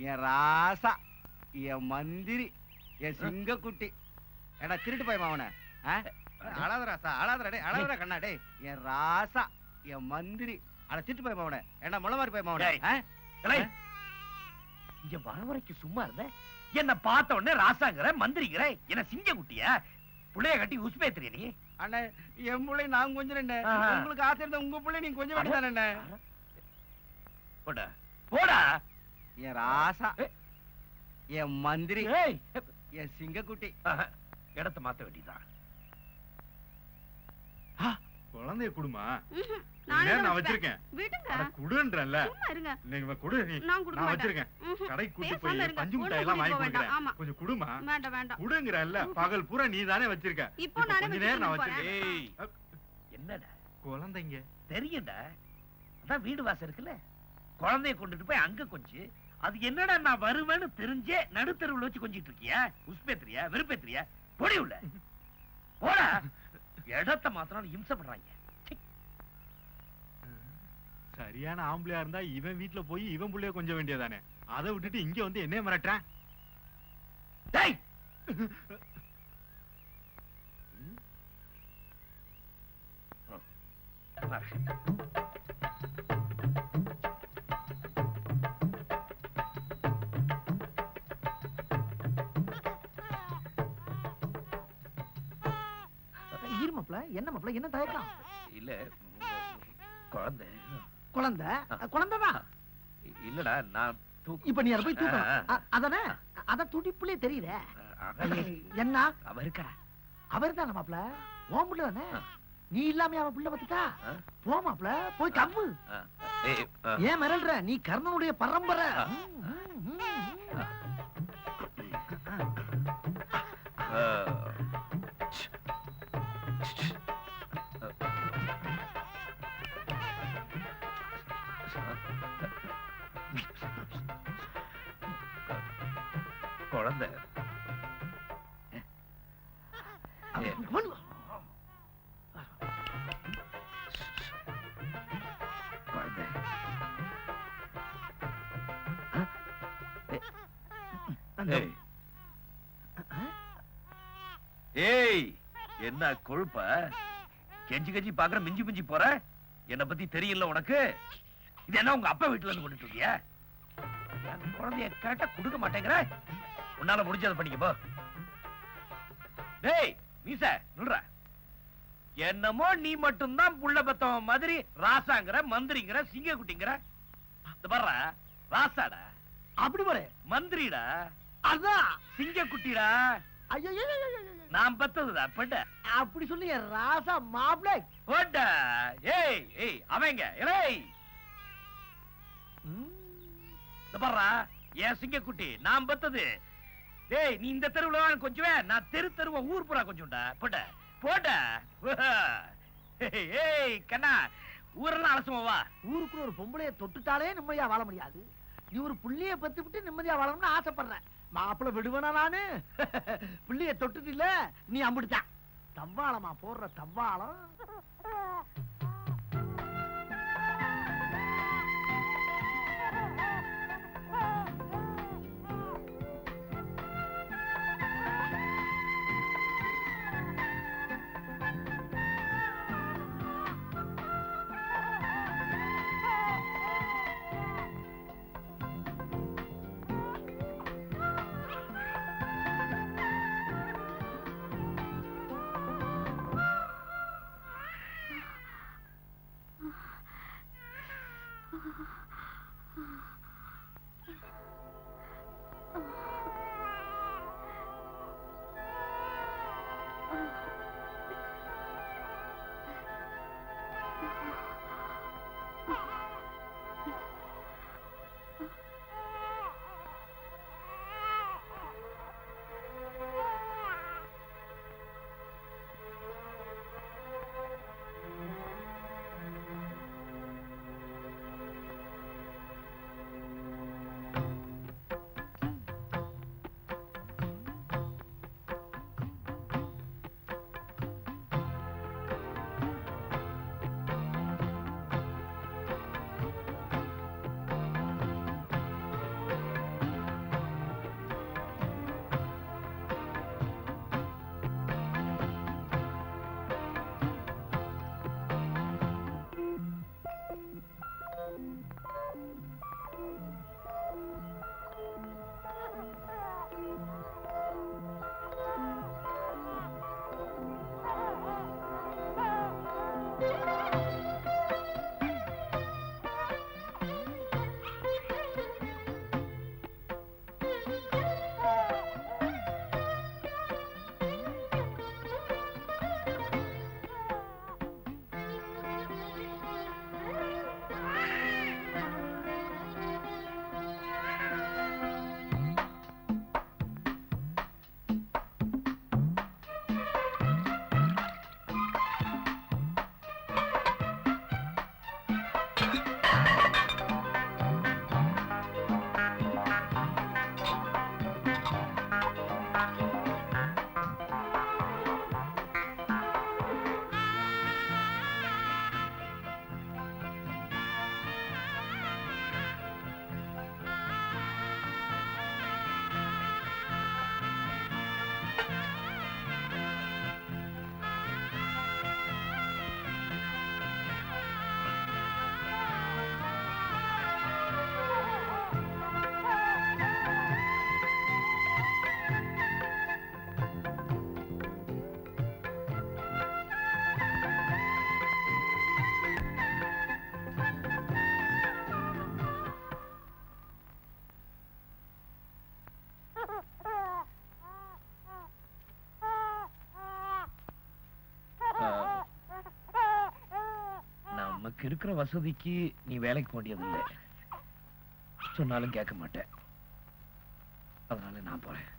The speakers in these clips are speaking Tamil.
என் ராசா, என் மந்திரி, என் சிங்கக்குட்டி. ஏடா திருட்டு போய் மாவன அழாத ராசா, அழாதடா டே, அழாதடா கண்ணா டே. என் ராசா, என் மந்திரி, அட திருட்டு போய் மாவன. ஏடா முளை மாதிரி போய் மாவன. இங்க வரவரைக்கும் சும்மா இருந்த என்ன பார்த்த உடனே ராசாங்கிற மந்திரிங்கிற என்ன சிங்கக்குட்டியா? புள்ளைய கட்டி உஸ்பேத்திரிய நீ? அண்ணே என் பிள்ளை நான் கொஞ்சம் உங்களுக்கு ஆசை இருந்தா உங்க பிள்ளை நீங்க கொஞ்சம் வேண்டியதானே. போடா போடா. என் ராசா, என் மந்திரி, என் சிங்கக்குட்டி. இடத்த மாத்த வேண்டியதான். குழந்தைய குடுமா நான் வச்சிருக்கேன். குடுன்றல நீங்க குடு, நான் வச்சிருக்கேன். கடை கூட்டி போய் பஞ்சு மிட்டாய் எல்லாம் வாங்கி கொடுக்கிறேன். கொஞ்சம் குடுமா. குடுங்கறல்ல, பகல் பூரா நீ தானே வச்சிருக்க. கொஞ்ச நேரம் நான் வச்சிருக்கேன். என்னடா குழந்தைங்க தெரியும்டா, அதான் வீடு வாசல் இருக்குல்ல, குழந்தைய கொண்டுட்டு போய் அங்க கொஞ்சி. அது என்னடா நான் வருவேன்னு தெரிஞ்சே நடுத்தருவுல வச்சு கொஞ்சிட்டு இருக்கியா? உஸ்பேத்திரியா வெறுப்பேத்திரியா? பொடி உள்ள போடா. இடத்த மாத்திரம் இம்சப்படுறாங்க. சரியான ஆம்பளையா இருந்தா இவன் வீட்டுல போய் இவன் புள்ளைய கொஞ்சம் வேண்டியதானே. அதை விட்டுட்டு இங்க வந்து என்ன மிரட்டுறான்? என்ன மாப்ள, என்ன தயக்கம்? இல்ல குழந்தை குழந்தை குழந்தைதான் இல்லடா. நான் இப்ப நீ போய் தூக்கணும் அதானே. அத துடிப்புலே தெரியுத. என்ன அவ இருக்கா? அவர் தானே மாப்ள, ஓம் புள்ள தானே. நீ இல்லாம அவன் புள்ள பத்துட்டா? போ மாப்ள, போய் கம்பு. ஏன் மிரள்ற? நீ கர்ணனுடைய பரம்பரை. குழந்தை ஏய், என்ன கொழுப்ப கெஞ்சி கெஞ்சி பாக்குற, மிஞ்சி மிஞ்சி போற. என்ன பத்தி தெரியல உனக்கு? இது என்ன உங்க அப்பா வீட்டுல இருந்து கொண்டுட்டு இருக்கியா? குழந்தைய கேட்டா கொடுக்க மாட்டேங்கிற. உன்னால முடிஞ்சதை பண்ணிக்க போ. டேய் மீச நில்ற. என்னமோ நீ மட்டும்தான் புள்ள பெத்தவன் மாதிரி ராசாங்கிற மந்திரிங்கிற சிங்கக்குட்டிங்கிற. பாரு ராசாடா, அப்படி பாரு மந்திரிடா, அதான் சிங்கக்குட்டிடா. ஐயோ நான் பெத்ததுடா பெட்ட. அப்படி சொல்லி ராசா மாப்ள போட்டா. ஏய் ஏய் அவங்க ஏய் பாரு என் சிங்கக்குட்டி நான் பெத்தது. டேய் நீ இந்த தெருவுல கொஞ்சம், நான் தெரு தெருவ ஊர் புறா கொஞ்சம்டா. போட்ட போட்ட. ஏய் கண்ணா, ஊரெல்லாம் அலசுவா. ஊருக்குள்ள ஒரு பொம்பளைய தொட்டுட்டாலே நிம்மதியா வாழ முடியாது. நீ ஒரு புள்ளைய பத்து விட்டு நிம்மதியா வாழணும்னு ஆசைப்படுற. மாப்பிள்ள விடுவனா நானு? புள்ளைய தொட்டுட்டு இல்ல நீ அம்பிடுதான். தவ்வாளமா போடுற தவ்வாளம். நமக்கு இருக்கிற வசதிக்கு நீ வேலைக்கு போண்டியதில்லை, சொன்னாலும் கேட்க மாட்டேன். அதனால நான் போறேன்.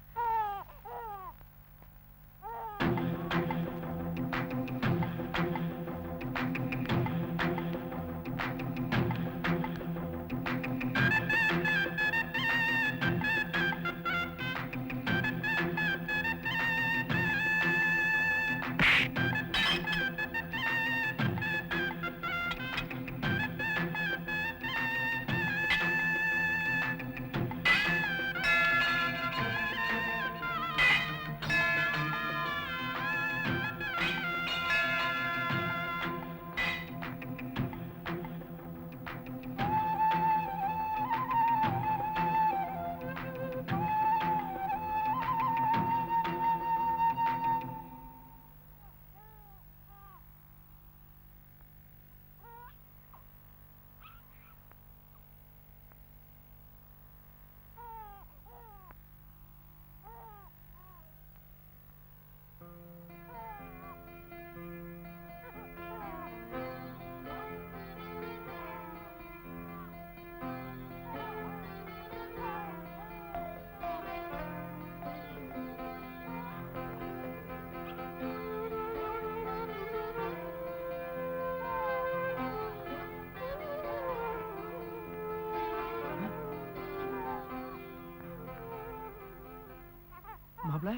மாப்ள,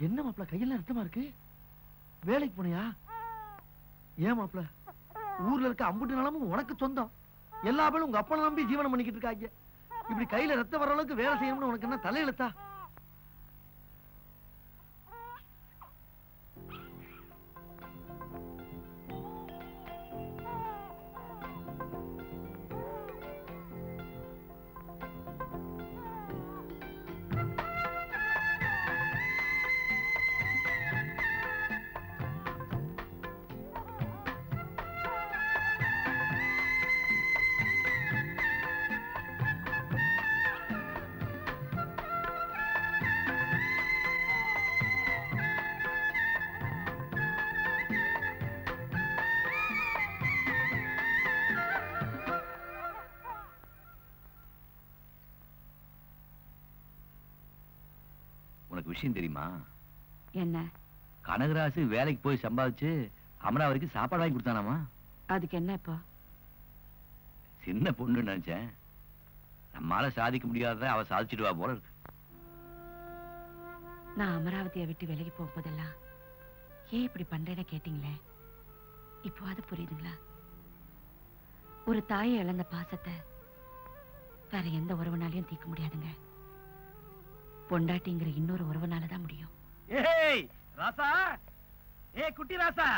என்ன மாப்ள கையெல்லாம் ரத்தமா இருக்கு? வேலைக்கு போனியா? ஏன் மாப்ள, ஊர்ல இருக்க அம்புட்டு நிலமும் உனக்கு சொந்தம், எல்லா பேரும் உங்க அப்பனை நம்பி ஜீவனம் பண்ணிக்கிட்டு இருக்காங்க. இப்படி கையில ரத்தம் வர அளவுக்கு வேலை செய்யணும்னு உனக்கு என்ன தலையெழுத்தா? உனக்கு விஷயம் தெரியுமா? என்ன? கனகராசு வேலைக்கு போய் சம்பாதிச்சு அமராவதிக்கு சாப்பாடு வாங்கி கொடுத்தானாமா. அதுக்கு என்ன இப்போ? சின்ன பொண்ணு நினைச்சேன், நம்மால சாதிக்க முடியாத அவ சாதிச்சிடுவா போல இருக்கு. நான் அமராவதியை விட்டு விலகி போகும்போதெல்லாம் ஏன் இப்படி பண்றேன்னு கேட்டீங்களே, இப்போ அது புரியுதுங்களா? ஒரு தாயை இழந்த பாசத்தை வேற எந்த உறவுனாலையும் தீர்க்க முடியாதுங்க. பொண்டாட்டிங்கிற இன்னொரு உறவுனாலதான் முடியும். ஏய் ராசா, ஏய் குட்டி ராசா,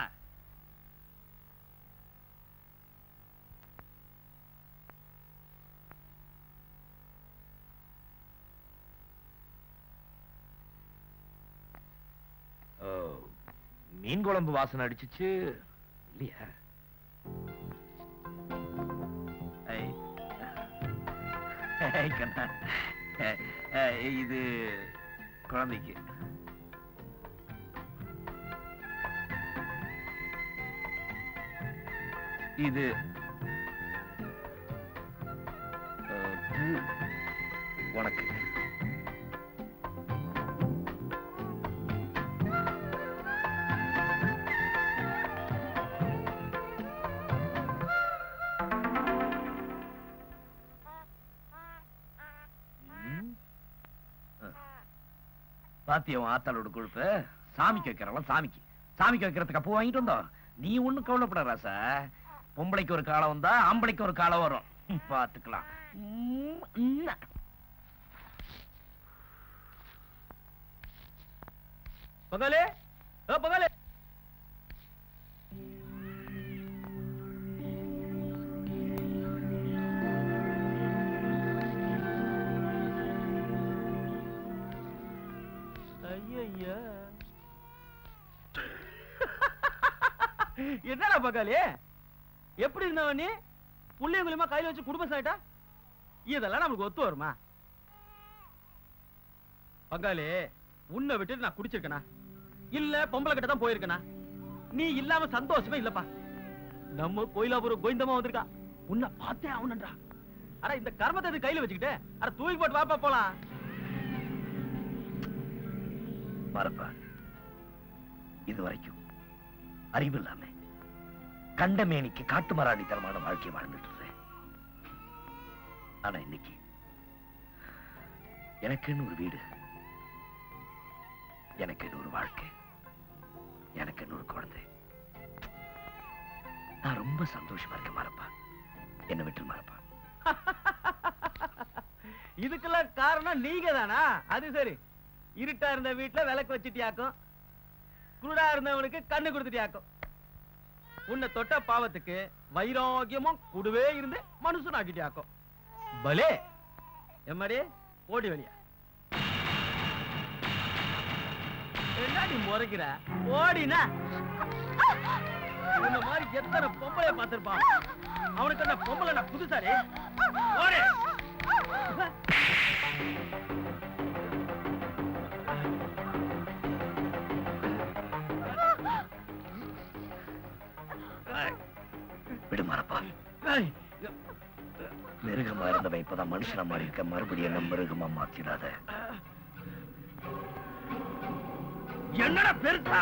மீன் குழம்பு வாசனை அடிச்சிச்சு இல்லையா? கண்ணா, இது குழந்தைக்கு. இது பூ உனக்கு. பாத்தியம் ஆத்தாளோட கொழுப்பு. சாமிக்கு வைக்கிறோம், சாமிக்கு வைக்கிறதுக்கு அப்போ வாங்கிட்டு வந்தோம். நீ ஒண்ணும் கவலைப்பட ராசா. பொம்பளைக்கு ஒரு காலம் வந்தா ஆம்பளைக்கு ஒரு காலம் வரும், பாத்துக்கலாம். பகலே பகலே என்னடா பகாலி, எப்படி இருந்தவன் நீ? புள்ளையங்குலியமா கையில வச்சு குடும்பம் சாயிட்டா? இதெல்லாம் நமக்கு ஒத்து வருமா? பங்காளி, உன்னை விட்டுட்டு நான் குடிச்சிருக்கனா இல்ல பொம்பளை கிட்ட தான் போயிருக்கனா? நீ இல்லாம சந்தோஷமே இல்லப்பா. நம்ம கோயிலாபுரம் கோவிந்தமா வந்திருக்கா, உன்னை பார்த்தே ஆகணும்ன்றா. அட இந்த கர்மத்தை கையில வச்சுக்கிட்டு அட தூக்கி போட்டு வாப்பா போலாம். மறப்பா, இது வரைக்கும் அறிவு இல்லாம கண்டமேனிக்கு காட்டு மராடித்தனமான வாழ்க்கையை வாழ்ந்துட்டு இருந்தேன். ஆனா இன்னைக்கு எனக்குன்னு ஒரு வீடு, எனக்குன்னு ஒரு வாழ்க்கை, எனக்குன்னு ஒரு குழந்தை. நான் ரொம்ப சந்தோஷமா இருக்கேன் மறப்பா. என்னை விட்டு மறப்பா. இதுக்கெல்லாம் காரணம் நீங்க தானா? அது சரி, இருட்டா இருந்த வீட்டுல விளக்கு வச்சுட்டியாக்கும், குருடா இருந்தவனுக்கு கண்ணு கொடுத்துட்டியாக்கும். உன்னை தொட்ட பாவத்துக்கு வைராகியமும் கூடவே இருந்து மனுஷன் ஆக்கிட்டியாக்கும். பலே எம்மாடி ஓடி வெளியா. என்னடி முறைக்கிற? ஓடினா இந்த மாதிரி எத்தனை பொம்பளைய பார்த்திருப்பான். அவனுக்கு என்ன பொம்பளை நான் புதுசாரி? ஓடு. விடு மறப்பா. மிருகமா இருந்தவன் இப்பதான் மனுஷனா மாறி இருக்க. மறுபடியும் என்ன மிருகமா மாத்திடாத. என்னடா பெருசா?